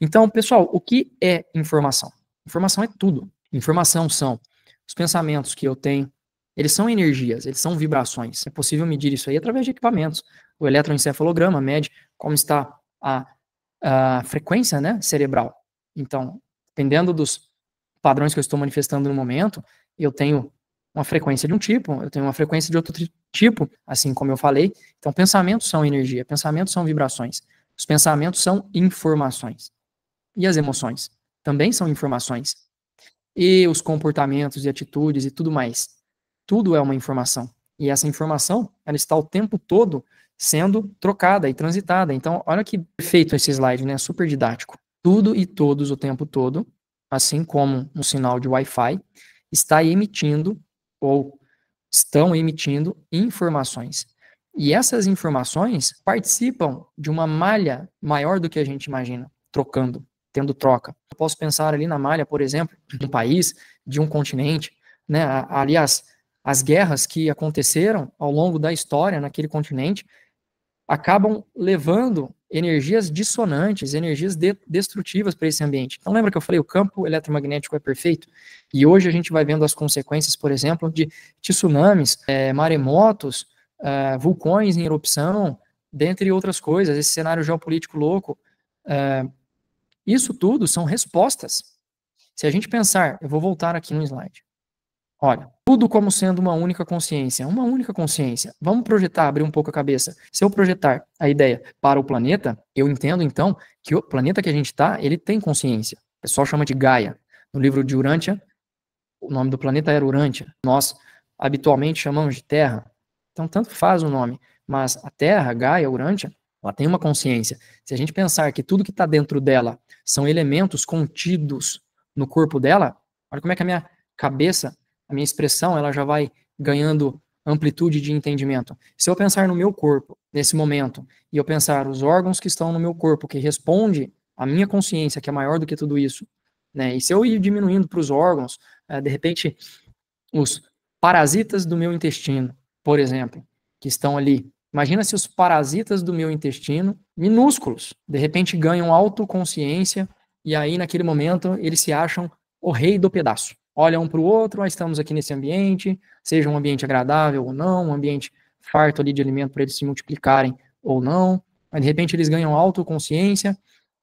Então, pessoal, o que é informação? Informação é tudo. Informação são os pensamentos que eu tenho, eles são energias, eles são vibrações. É possível medir isso aí através de equipamentos. O eletroencefalograma mede como está a frequência, né, cerebral. Então, dependendo dos padrões que eu estou manifestando no momento, eu tenho uma frequência de um tipo, eu tenho uma frequência de outro tipo, assim como eu falei. Então, pensamentos são energia, pensamentos são vibrações. Os pensamentos são informações. E as emoções também são informações. E os comportamentos e atitudes e tudo mais. Tudo é uma informação. E essa informação, ela está o tempo todo sendo trocada e transitada. Então, olha que perfeito esse slide, né? Super didático. Tudo e todos o tempo todo, assim como um sinal de Wi-Fi, está emitindo ou estão emitindo informações. E essas informações participam de uma malha maior do que a gente imagina, trocando, tendo troca. Eu posso pensar ali na malha, por exemplo, de um país, de um continente, né? Aliás, as guerras que aconteceram ao longo da história naquele continente acabam levando energias dissonantes, energias destrutivas para esse ambiente. Então lembra que eu falei, o campo eletromagnético é perfeito? E hoje a gente vai vendo as consequências, por exemplo, de tsunamis, maremotos, vulcões em erupção, dentre outras coisas, esse cenário geopolítico louco. Isso tudo são respostas. Se a gente pensar, eu vou voltar aqui no slide. Olha, tudo como sendo uma única consciência. Uma única consciência. Vamos projetar, abrir um pouco a cabeça. Se eu projetar a ideia para o planeta, eu entendo então que o planeta que a gente está, ele tem consciência. O pessoal chama de Gaia. No livro de Urântia, o nome do planeta era Urântia. Nós habitualmente chamamos de Terra. Então, tanto faz o nome. Mas a Terra, Gaia, Urântia, ela tem uma consciência. Se a gente pensar que tudo que está dentro dela são elementos contidos no corpo dela, olha como é que a minha cabeça, a minha expressão, ela já vai ganhando amplitude de entendimento. Se eu pensar no meu corpo, nesse momento, e eu pensar os órgãos que estão no meu corpo, que responde à minha consciência, que é maior do que tudo isso, né? E se eu ir diminuindo para os órgãos, de repente, os parasitas do meu intestino, por exemplo, que estão ali. Imagina se os parasitas do meu intestino, minúsculos, de repente ganham autoconsciência e aí, naquele momento, eles se acham o rei do pedaço. Olham um para o outro, estamos aqui nesse ambiente, seja um ambiente agradável ou não, um ambiente farto ali de alimento para eles se multiplicarem ou não, mas de repente eles ganham autoconsciência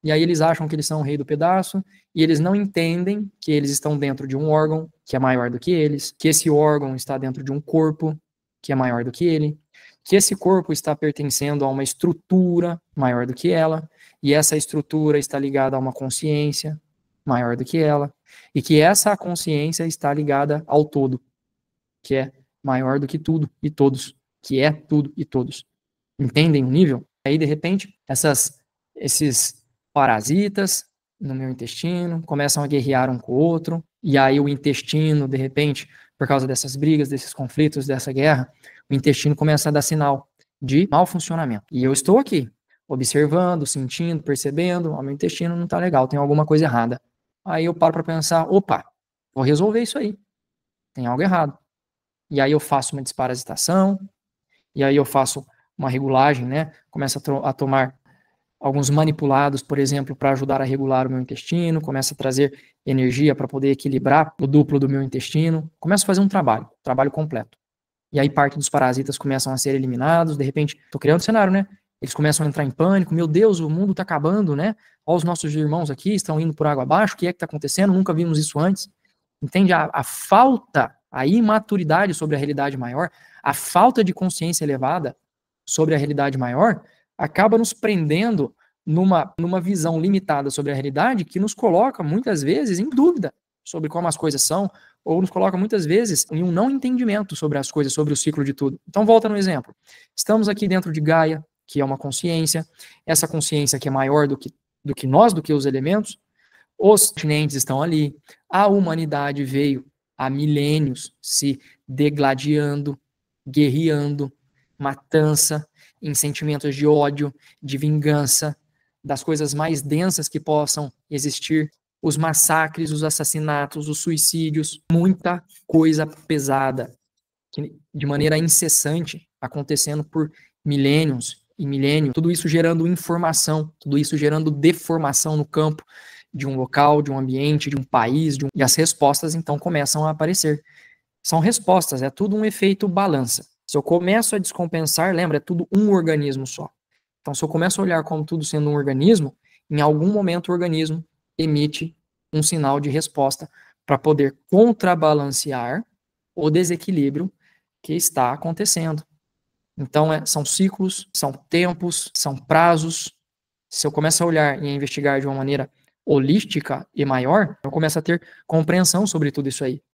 e aí eles acham que eles são o rei do pedaço e eles não entendem que eles estão dentro de um órgão que é maior do que eles, que esse órgão está dentro de um corpo que é maior do que ele, que esse corpo está pertencendo a uma estrutura maior do que ela, e essa estrutura está ligada a uma consciência maior do que ela, e que essa consciência está ligada ao todo, que é maior do que tudo e todos, que é tudo e todos. Entendem o nível? Aí, de repente, esses parasitas no meu intestino começam a guerrear um com o outro, e aí o intestino, de repente, por causa dessas brigas, desses conflitos, dessa guerra, o intestino começa a dar sinal de mau funcionamento. E eu estou aqui, observando, sentindo, percebendo, o meu intestino não está legal, tem alguma coisa errada. Aí eu paro para pensar, opa, vou resolver isso aí, tem algo errado. E aí eu faço uma desparasitação, e aí eu faço uma regulagem, né? Começa a tomar alguns manipulados, por exemplo, para ajudar a regular o meu intestino, começa a trazer energia para poder equilibrar o duplo do meu intestino, começa a fazer um trabalho completo. E aí parte dos parasitas começam a ser eliminados, de repente, estou criando um cenário, né? Eles começam a entrar em pânico, meu Deus, o mundo está acabando, né? Olha os nossos irmãos aqui, estão indo por água abaixo, o que é que está acontecendo? Nunca vimos isso antes. Entende? A falta, a imaturidade sobre a realidade maior, a falta de consciência elevada sobre a realidade maior, acaba nos prendendo numa visão limitada sobre a realidade que nos coloca, muitas vezes, em dúvida sobre como as coisas são, ou nos coloca, muitas vezes, em um não entendimento sobre as coisas, sobre o ciclo de tudo. Então, volta no exemplo. Estamos aqui dentro de Gaia, que é uma consciência, essa consciência que é maior do que nós, do que os elementos, os continentes estão ali, a humanidade veio há milênios se degladiando, guerreando, matança, em sentimentos de ódio, de vingança, das coisas mais densas que possam existir, os massacres, os assassinatos, os suicídios, muita coisa pesada, de maneira incessante, acontecendo por milênios e milênio, tudo isso gerando informação, tudo isso gerando deformação no campo de um local, de um ambiente, de um país, e as respostas então começam a aparecer. São respostas, é tudo um efeito balança. Se eu começo a descompensar, lembra, é tudo um organismo só. Então, se eu começo a olhar como tudo sendo um organismo, em algum momento o organismo emite um sinal de resposta para poder contrabalancear o desequilíbrio que está acontecendo. Então, são ciclos, são tempos, são prazos. Se eu começo a olhar e a investigar de uma maneira holística e maior, eu começo a ter compreensão sobre tudo isso aí.